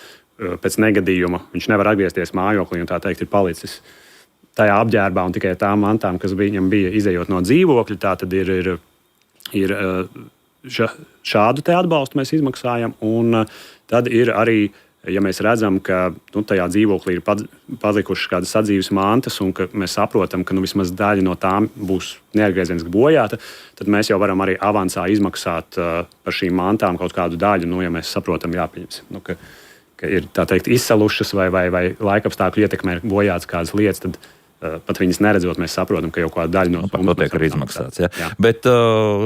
pēc negadījuma viņš nevar atgriezties mājoklī un tā teikt ir palicis tajā apģērbā un tikai tām mantām, kas viņam bija izejot no dzīvokļa, tā tad ir šādu te atbalstu mēs izmaksājam. Un tad ir arī, ja mēs redzam, ka tajā dzīvoklī ir palikušas kādas sadzīves mantas un ka mēs saprotam, ka vismaz daļa no tām būs neatgriezieniski bojāta, tad mēs jau varam arī avansā izmaksāt par šīm mantām kaut kādu daļu, ja mēs saprotam, jāpieņemsim, ka ir tā teikt izsalušas vai laikapstākļu ietekmē bojātas kādas lietas, tad pat viņas neredzot, mēs saprotam, ka jau kāda daļa no to tiek arī izmaksāts. Jā. Bet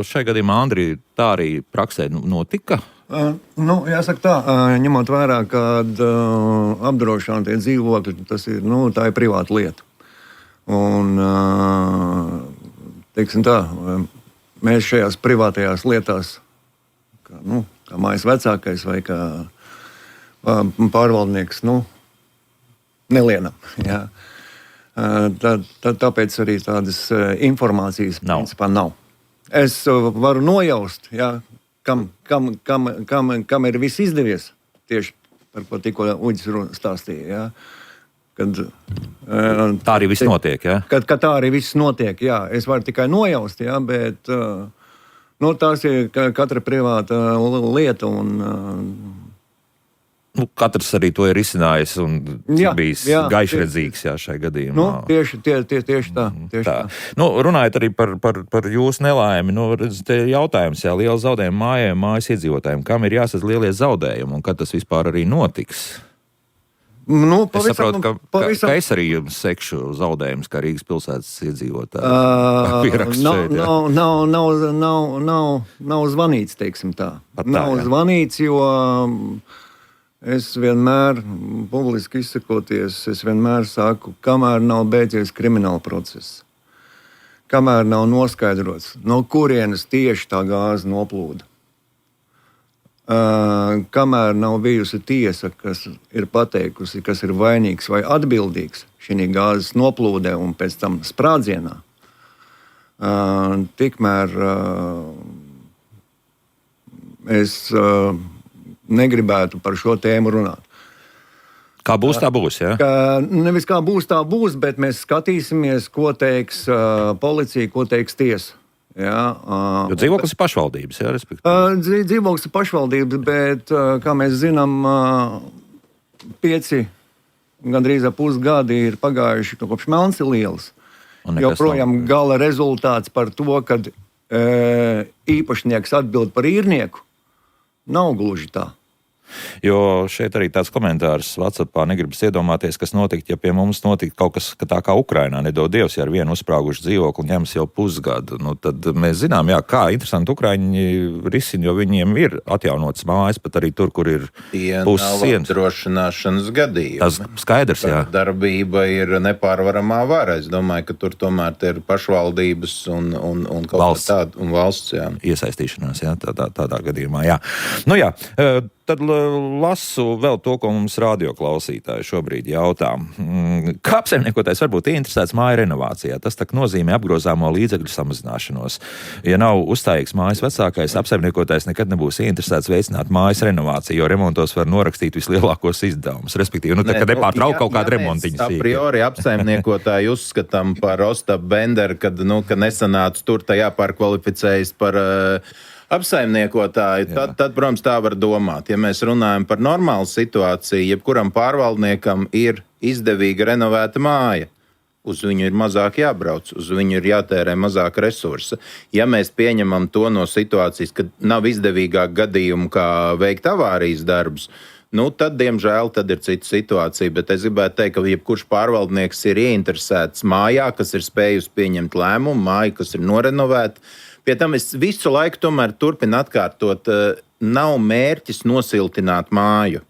šai gadījumā, Andri, tā arī praksē notika? Jāsaka tā, ņemot vērā, ka apdrošinātie dzīvokļi, tā ir privāta lieta. Un, teiksim tā, mēs šajās privātajās lietās, kā mājas vecākais vai kā pārvaldnieks, nelienam. Jā. Tāpēc arī tādas informācijas principā nav. Es varu nojaust, jā, kam ir viss izdevies, tieši par ko tikko Uģis stāstīja. Ja? Tā arī viss notiek. Ja? Kad tā arī viss notiek, jā. Es varu tikai nojaust, ja? Bet tās ir katra privāta lieta. Katrs arī to ir izcinājis un bijis gaišredzīgs šai gadījumā. Tieši tā. Runājot arī par jūsu nelaimi, te jautājums, liela zaudējuma mājai, mājas iedzīvotājiem, kam ir jāsadz lielie zaudējumi un kad tas vispār arī notiks? Es saprotu, ka es arī jums sekšu zaudējumus kā Rīgas pilsētas iedzīvotāji. Nav zvanīts, teiksim tā. Nav zvanīts, jo es vienmēr, publiski izsakoties, saku, kamēr nav beidzies krimināla process, kamēr nav noskaidrots, no kurienes tieši tā gāze noplūda. kamēr nav bijusi tiesa, kas ir pateikusi, kas ir vainīgs vai atbildīgs šī gāzes noplūdē un pēc tam sprādzienā, tikmēr es negribētu par šo tēmu runāt. Kā būs, tā būs, ja? Nevis kā būs, tā būs, bet mēs skatīsimies, ko teiks policija, ko teiks tiesa. Ja, jo dzīvoklis ir pašvaldības, ja, respektīvi. Dzīvoklis ir pašvaldības, bet, kā mēs zinām, 5, gandrīz pusgadi ir pagājuši kopš Melncilielas. Joprojām gala rezultāts par to, kad īpašnieks atbild par īrnieku, nav gluži tā. Jo šeit arī tāds komentārs WhatsAppā negribas iedomāties, kas notikt, ja pie mums notikt kaut kas tā kā Ukrainā, nedod Dievs, ja ar vienu uzsprāguši dzīvokli un ņems jau pusgadu. Nu, tad mēs zinām, jā, kā interesanti Ukraiņi risina, jo viņiem ir atjaunotas mājas, pat arī tur, kur ir pussienas. Apdrošināšanas gadījumi. Tas skaidrs, jā. Darbība ir nepārvaramā vara. Es domāju, ka tur tomēr ir pašvaldības un kaut valsts. Tāda, un valsts, jā. Iesaistīšanās, jā, tādā gadījumā, jā. Nu jā, tad lasu vēl to, ko mums radioklausītāji šobrīd jautā. Kā apsaimniekotājs var būt ieinteresēts māju renovācijā? Tas tak nozīmē apgrozāmo līdzekļu samazināšanos. Ja nav uzstājīgs mājas vecākais, apsaimniekotājs nekad nebūs ieinteresēts veicināt mājas renovāciju, jo remontos var norakstīt vislielākos izdevumus. Respektīvi, tā kā nepārtraukt kaut kādu remontiņu. A priori apsaimniekotāji uzskatām par Ostapu Benderu, kad nesanāca tur, tā jāpārkvalificējas par apsaimniekotāji, tad, protams, tā var domāt. Ja mēs runājam par normālu situāciju, jebkuram pārvaldniekam ir izdevīga renovēta māja. Uz viņu ir mazāk jābrauc, uz viņu ir jātērē mazāk resursa. Ja mēs pieņemam to no situācijas, ka nav izdevīgāk gadījumu, kā veikt avārijas darbus, tad, diemžēl, tad ir cita situācija. Bet es gribētu teikt, ka jebkurš pārvaldnieks ir ieinteresēts mājā, kas ir spējusi pieņemt lēmumu, māja, kas ir norenovēta. Pie tam es visu laiku tomēr turpinu atkārtot, nav mērķis nosiltināt māju.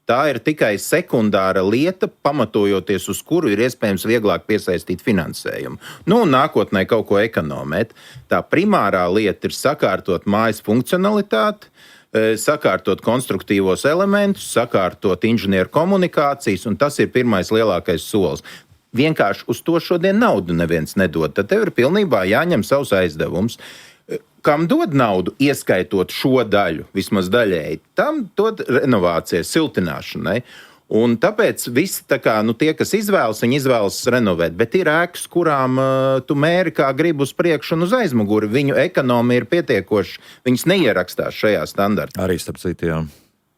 Tā ir tikai sekundāra lieta, pamatojoties uz kuru ir iespējams vieglāk piesaistīt finansējumu. Un nākotnē kaut ko ekonomēt. Tā primārā lieta ir sakārtot mājas funkcionalitāti, sakārtot konstruktīvos elementus, sakārtot inženieru komunikācijas, un tas ir pirmais lielākais solis. Vienkārši uz to šodien naudu neviens nedod. Tad tev ir pilnībā jāņem savs aizdevums. Kam dod naudu, ieskaitot šo daļu, vismaz daļēji, tam dod renovācijai, siltināšanai. Un tāpēc visi tie, kas izvēlas, viņi izvēlas renovēt. Bet ir ēkas, kurām tu mēri kā gribi uz priekšu un uz aizmuguri. Viņu ekonomija ir pietiekoši, viņas neierakstās šajā standartā. Arī starp citu, jā.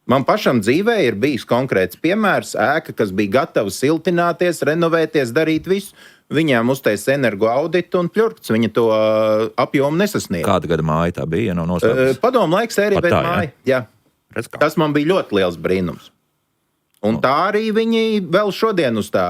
Man pašam dzīvē ir bijis konkrēts piemērs, ēka, kas bija gatava siltināties, renovēties, darīt visu. Viņām uztaisīja energo auditu un pļurkts. Viņa to apjomu nesasniedza. Kāda gada māja tā bija? No Padomu laiks arī bija māja. Jā. Tas man bija ļoti liels brīnums. Un tā arī viņi vēl šodien uz tā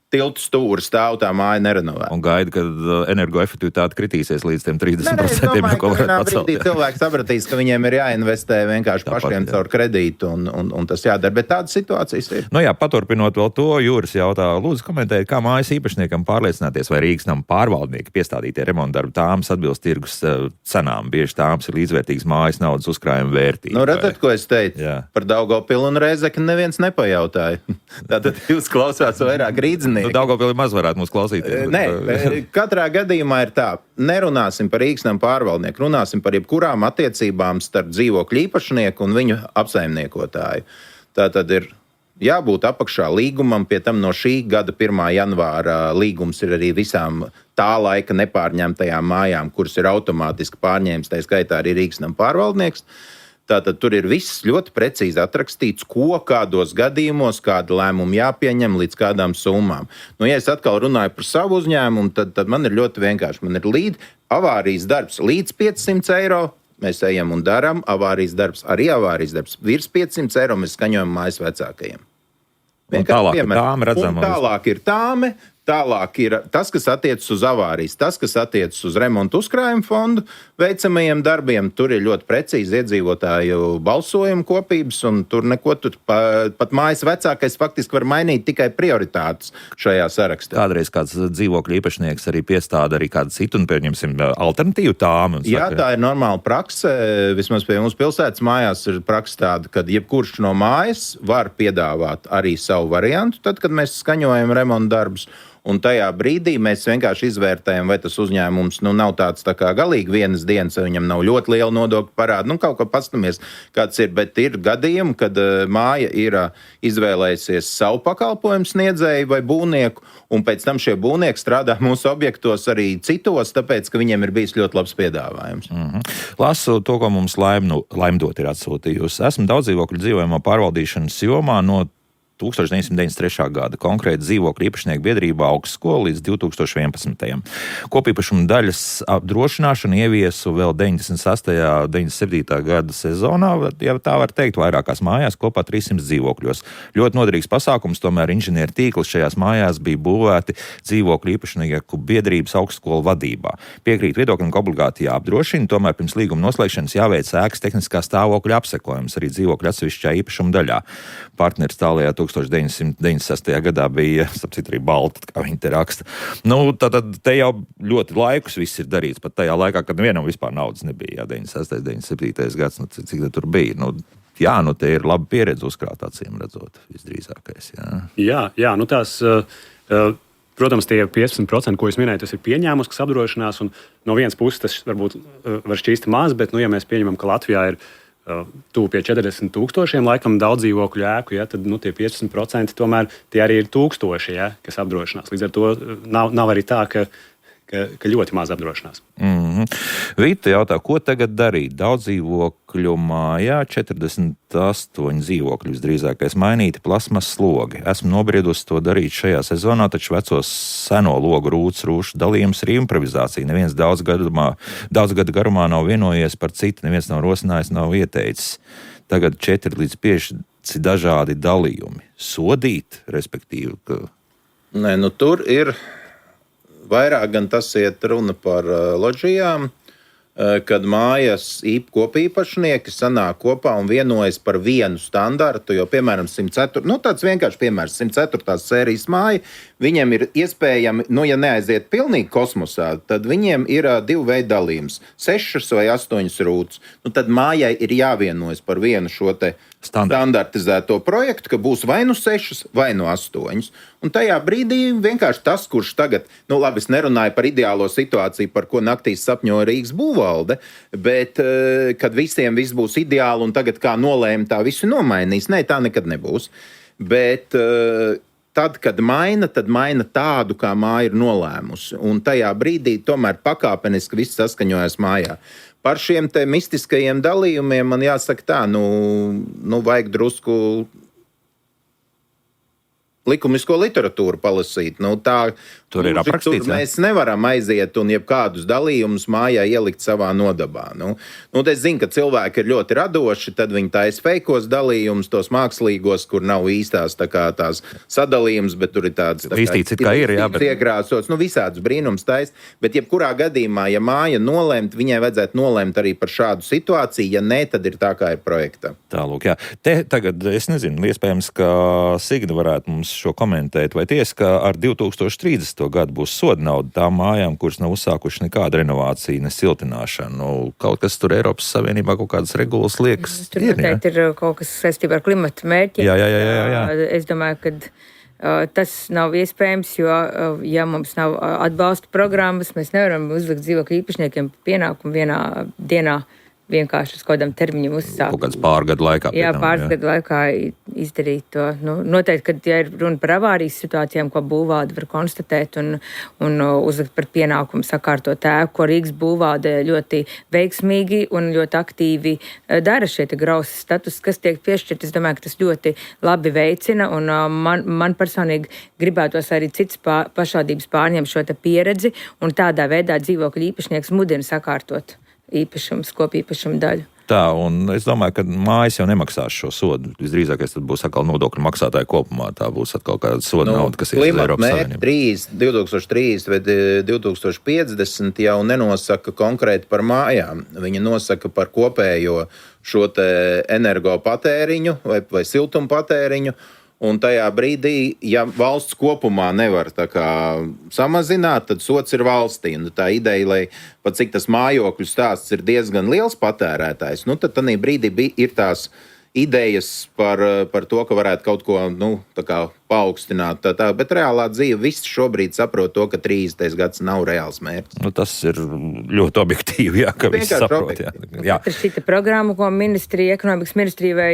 tiltu stūri stāv, tā māja nerenovē. Un gaida, kad energoefektivitāte kritīsies līdz tiem 30%, ko varētu pacelt. Cilvēki sapratīs, ka viņiem ir jāinvestē vienkārši pašiem caur kredītu, un tas jādara. Bet tādas situācijas ir. Nu jā, paturpinot vēl to, Jūras jautā, lūdzu komentēt, kā mājas īpašniekam pārliecināties, vai Rīgas nama pārvaldnieki piestādītie remontdarbu tāmas atbilst tirgus cenām. Bieži tāmas ir līdzvērtīgas mājas naudas uzkrājuma vērtība. Redzat, ko es teicu? Jā. Par Daugavpilu un Rēzekni neviens nepajautāja. Tātad jūs klausās vairāk Rīdzinieki. Daugavpili maz varētu mūs klausīties. Nē, katrā gadījumā ir tā. Nerunāsim par Rīgas nama pārvaldnieku, runāsim par jebkurām attiecībām starp dzīvokļu īpašnieku un viņu apsaimniekotāju. Tā tad ir jābūt apakšā līgumam, pie tam no šī gada 1. janvāra līgums ir arī visām tā laika nepārņemtajām mājām, kuras ir automātiski pārņēmis, tā skaitā arī Rīgas nama pārvaldnieks. Tātad tur ir viss ļoti precīzi atrakstīts, ko kādos gadījumos, kāda lēmuma jāpieņem līdz kādām summām. Ja es atkal runāju par savu uzņēmumu, tad man ir ļoti vienkārši. Man ir avārijas darbs līdz 500 eiro, mēs ejam un darām. Avārijas darbs, arī avārijas darbs virs 500 eiro, mēs skaņojam mājas vecākajiem. Tālāk ir tāme redzama. Tālāk ir tāme. Tālāk ir tas, kas attiecas uz avārijas, tas, kas attiecas uz remontu uzkrājumu fondu veicamajiem darbiem. Tur ir ļoti precīzi iedzīvotāju balsojumu kopības, un tur neko pat mājas vecākais faktiski var mainīt tikai prioritātes šajā sarakstā. Kādreiz kāds dzīvokļu īpašnieks arī piestāda arī kādu citu, un pieņemsim alternatīvu tām. Jā, tā ir normāla prakse. Vismaz pie mums pilsētas mājās ir prakse tāda, ka jebkurš no mājas var piedāvāt arī savu variantu, tad, kad mēs skaņojam remontu darbus. Un tajā brīdī mēs vienkārši izvērtējam, vai tas uzņēmums nav tāds tā kā galīgi vienas dienas, vai viņam nav ļoti liela nodokļu parāda. Kaut kā pastamies, kāds ir, bet ir gadījumi, kad māja ir izvēlējusies savu pakalpojumu sniedzēju vai būvnieku, un pēc tam šie būvnieki strādā mūsu objektos arī citos, tāpēc, ka viņiem ir bijis ļoti labs piedāvājums. Lasu to, ko mums Laimdot ir atsūtījusi. Esmu daudz dzīvokļu dzīvojamo pārvaldīšanas jomā no 1993. gada, konkrēti dzīvokļu īpašnieku biedrībā augstskola līdz 2011. Kopīpašuma daļas apdrošināšanu ieviesu vēl 98. 97. gada sezonā, ja tā var teikt, vairākās mājās kopā 300 dzīvokļos. Ļoti noderīgs pasākums, tomēr inženieru tīkls šajās mājās bija būvēti dzīvokļu īpašnieku biedrības augstskola vadībā. Piekrīt viedoklim, ka obligāti jāapdrošina, tomēr pirms līguma noslēgšanas jāveic ēkas tehniskā stāvokļa apsekojums arī dzīvokļu atsevišķā īpašuma daļā. Partneris tālajā 1996. gadā bija, starp arī balta, kā viņi te raksta. Tad te jau ļoti laikus viss ir darīts, pat tajā laikā, kad vienam vispār naudas nebija, 96. 97. gads, cik tur bija. Te ir laba pieredze uzkrāt acīm redzot, visdrīzākais. Jā, tās, protams, tie 15%, ko jūs minējat, tas ir pieņēmums, kas apdrošinās, un no vienas puses tas varbūt var šķīsti maz, bet, ja mēs pieņemam, ka Latvijā ir tuvu pie 40,000 laikam daudz dzīvokļu ēku, tad tie 15% tomēr tie arī ir tūkstoši, kas apdrošinās. Līdz ar to nav arī tā, ka ļoti maz apdrošinās. Vita jautā, ko tagad darīt? Daudz dzīvokļu mājā, 48 dzīvokļu visdrīzākais mainīti plasmas slogi. Esmu nobriedusi to darīt šajā sezonā, taču vecos seno logu rūšu dalījums ir improvizācija. Neviens daudz gadu garumā nav vienojies par citu, neviens nav rosinājis, nav ieteicis. Tagad 4 līdz 5 dažādi dalījumi. Sodīt, respektīvi? Nē, tur ir vairāk gan tas iet runa par loģijām, kad mājas kopīpašnieki sanāk kopā un vienojas par vienu standartu, jo, piemēram, 104, tāds vienkārši piemērs, 104. sērijas māja, viņiem ir iespējami, ja neaiziet pilnīgi kosmosā, tad viņiem ir 2 veidu dalījums, 6 vai 8 rūtas. Tad mājai ir jāvienojas par vienu šo te standartizēto projektu, ka būs vai 6 vai 8. Un tajā brīdī vienkārši tas, kurš tagad, labi, es nerunāju par ideālo situāciju, par ko naktīs sapņoja Rīgas būvvalde, bet kad visiem viss būs ideāli un tagad kā nolēma tā visu nomainīs. Nē, tā nekad nebūs. Bet tad, kad tad maina tādu, kā māja ir nolēmusi. Un tajā brīdī tomēr pakāpeniski viss saskaņojas mājā. Par šiem te mistiskajiem dalījumiem man jāsaka tā, vajag drusku likumisko literatūru palasīt. Tur ir aprakstīts. Mēs nevaram aiziet un jebkādus dalījumus mājā ielikt savā nodabā. Es zinu, ka cilvēki ir ļoti radoši, tad viņi taisa feikos dalījumus, tos mākslīgos, kur nav īstās tās sadalījums, bet tur ir tāds iekrāsots, visādus brīnums taisa. Bet jebkurā gadījumā, ja māja nolemt, viņai vajadzētu nolemt arī par šādu situāciju, ja nē, tad ir tā, kā ir projektā. Tālūk, jā. Te tagad, es nezinu, iespējams, ka Signa varētu mums šo komentēt, vai tiesa, ka ar 2030. gadu būs soda nauda tām mājām, kuras nav uzsākuši nekādu renovāciju, ne siltināšanu. Kaut kas tur Eiropas Savienībā kaut kādas regulas liekas. Tur noteikti ir kaut kas saistībā ar klimata mērķiem. Jā. Es domāju, ka tas nav iespējams, jo, ja mums nav atbalsta programmas, mēs nevaram uzlikt dzīvokļu īpašniekiem pienākumu vienā dienā vienkārši uz kādam termiņam uzsākt. Kaut kāds pārgadu laikā. Pārgadu laikā izdarīt to. Noteikti, kad ja ir runa par avārijas situācijām, ko būvvalde var konstatēt un uzlikt par pienākumu sakārtot ēku, ko Rīgas būvvalde ļoti veiksmīgi un ļoti aktīvi dara šie grausas status, kas tiek piešķirt. Es domāju, ka tas ļoti labi veicina, un man personīgi gribētos arī cits pašvaldības pārņem šo te pieredzi, un tādā veidā dzīvokļu īpašnieks mudina sakārtot īpašums, kopīpašumu daļu. Tā, un es domāju, ka mājas jau nemaksās šo sodu. Visdrīzākais tad būs atkal nodokļu maksātāji kopumā. Tā būs atkal kāda soda nauda, kas ies uz Eiropas Savienību. 2030 vai 2050 jau nenosaka konkrēti par mājām. Viņa nosaka par kopējo šo te energopatēriņu vai siltumpatēriņu. Un tajā brīdī, ja valsts kopumā nevar tā kā samazināt, tad sots ir valstī. Un tā ideja, lai pat cik tas mājokļu stāsts ir diezgan liels patērētājs, nu tad tādā brīdī ir tās idejas par to, ka varētu kaut ko tā kā paaugstināt. Bet reālā dzīve visi šobrīd saprot to, ka 30. gads nav reāls mērķis. Nu, tas ir ļoti objektīvi, jā, ka visi saprot. Jā. Šī programma, ko ekonomikas ministrija vai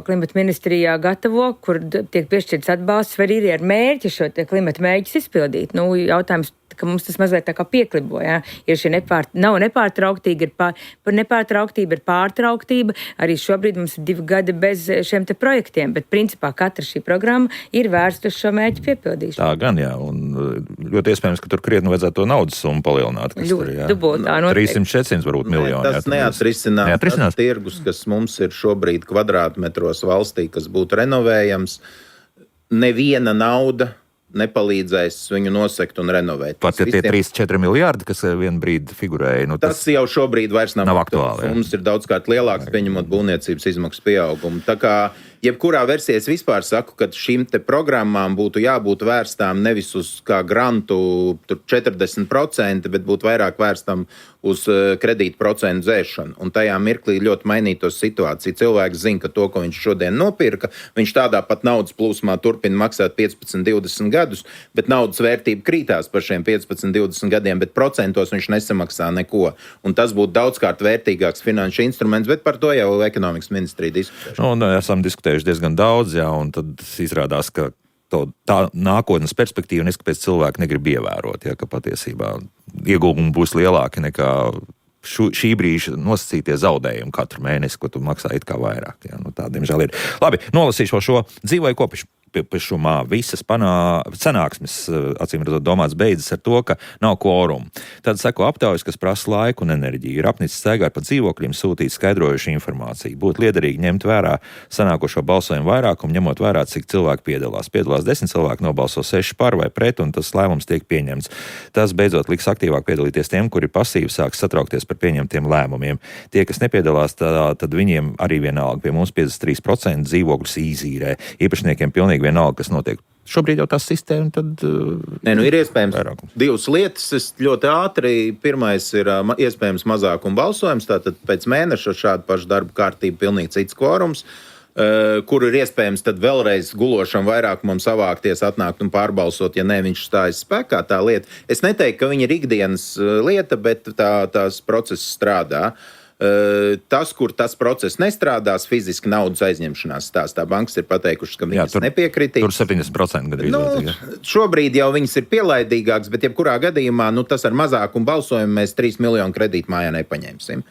klimata ministrijā gatavo, kur tiek piešķirts atbalsts, var ir ar mērķi šo klimata mērķus izpildīt. Nu, jautājums, ka mums tas mazliet tā kā pieklibo, jā. Ir šī nav nepārtrauktība, par nepārtrauktību ir pārtrauktība. Arī šobrīd mums ir 2 gadi bez šiem te projektiem, bet principā katra šī programma ir vērsta uz šo mērķu piepildīšanu. Tā gan, jā, un ļoti iespējams, ka tur krietni vajadzētu to naudas summu palielināt. Dubultā, 300-400 varbūt miljoni. Tas neatrisinās tirgus, kas mums ir šobrīd kvadrātmetros valstī, kas būtu renovējams. Neviena nauda nepalīdzēs viņu nosekt un renovēt. Pat ja tie 3-4 miljārdi, kas vienu brīdi figurēja. Nu, tas jau šobrīd vairs nav aktuāli. Mums ir daudzkārt lielāks, pieņemot būvniecības izmaksu pieaugumu. Tā kā jebkurā versijā es vispār saku, ka šīm te programmām būtu jābūt vērstām nevis uz kā grantu 40%, bet būtu vairāk vērstam uz kredītu procentu dzēšanu. Un tajā mirklī ļoti mainītos situācija. Cilvēks zina, ka to, ko viņš šodien nopirka, viņš tādā pat naudas plūsmā turpina maksāt 15-20 gadus, bet naudas vērtība krītās par šiem 15-20 gadiem, bet procentos viņš nesamaksā neko. Un tas būtu daudzkārt vērtīgāks finanšu instruments, bet par to jau ekonomikas ministrija diskutē. Un esam diskutējuši diezgan daudz, jā, un tad izrādās, ka tā nākotnes perspektīva neskapēc cilvēki negrib ievērot, ja, ka patiesībā ieguvumi būs lielāki nekā šī brīža nosacītie zaudējumi katru mēnesi, ko tu maksā it kā vairāk. Ja, nu, tā, diemžēl, ir. Labi, nolasīšu šo dzīvoju kopišumā. Visas sanāksmes, acīm redzot, domāts beidzas ar to, ka nav kvorumu. Tad seko aptaujas, kas prasa laiku un enerģiju. Ir apnicis staigāt pa dzīvokļiem, sūtīt skaidrojušu informāciju. Būtu liederīgi ņemt vērā sanākošo balsojumu vairākumu, ņemot vērā, cik cilvēki piedalās. Piedalās 10 cilvēki, nobalso 6 par vai pret, un tas lēmums tiek pieņemts. Tas beidzot liks aktīvāk piedalīties tiem, kuri pasīvi sāks satraukties par pieņemtiem lēmumiem. Tie, kas nepiedalās, tad viņiem arī vienalga. Pie mums 53% dzīvokļus izīrē. Īpašniekiem pilnīgi vienalga, kas notiek. Šobrīd jau tā sistēma tad... ir iespējams vairākums. 2 lietas. Es ļoti ātri. Pirmais ir iespējams mazākuma balsojums. Tātad pēc mēneša šāda paša darba kārtība pilnīgi cits kvorums, kuru ir iespējams tad vēlreiz gulošam vairākumam savākties, atnākt un pārbalsot, ja ne viņš stājas spēkā tā lieta. Es neteiktu, ka viņa ir ikdienas lieta, bet tās process strādā. Tas, kur tas process nestrādās, fiziski naudas aizņemšanās stāstā. Bankas ir pateikušas, ka viņas nepiekritīs. Tur 70% gadījumā. Šobrīd jau viņas ir pielaidīgākas, bet jebkurā gadījumā tas ar mazākumu balsojumu mēs 3 miljonu kredītu mājā nepaņemsim.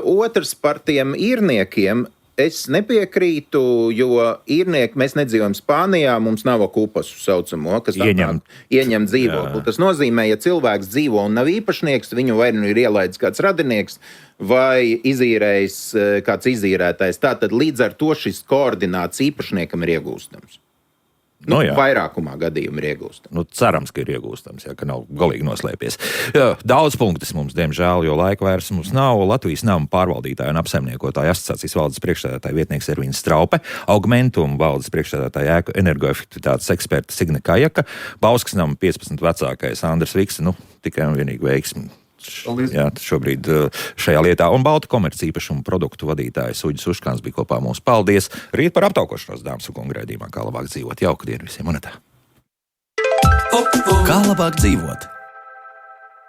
Otrs par tiem īrniekiem. Es nepiekrītu, jo īrnieki, mēs nedzīvojam Spānijā, mums nav okupasu saucamo, kas ieņem dzīvokli. Tas nozīmē, ja cilvēks dzīvo un nav īpašnieks, viņu vai nu ir ielaidis kāds radinieks vai izīrējis kāds izīrētājs. Tātad līdz ar to šis koordināts īpašniekam ir iegūstams. Vairākumā gadījumu ir iegūstams. Cerams, ka ir iegūstams, ja, ka nav galīgi noslēpies. Daudz punktus mums, diemžēl, jo laika vairs mums nav. Latvijas nama pārvaldītāja un apsaimniekotāja asociācijas valdes priekšsēdētāja vietnieks Ervīns Straupe, Augmentum valdes priekšsēdētāja ēku energoefektivitātes eksperta Signe Kajaka, Bauskas nama 15 vecākais Andris Vikse, tikai un vienīgi veiksmi. Jā, šobrīd šajā lietā. Un Baltu komerci īpašumu produktu vadītājs Uģis Uškāns bija kopā mums. Paldies! Rīt par aptaukošanos dāmas un kungu raidījumā Kā labāk dzīvot. Jauku dienu visiem un tā! Kā labāk dzīvot?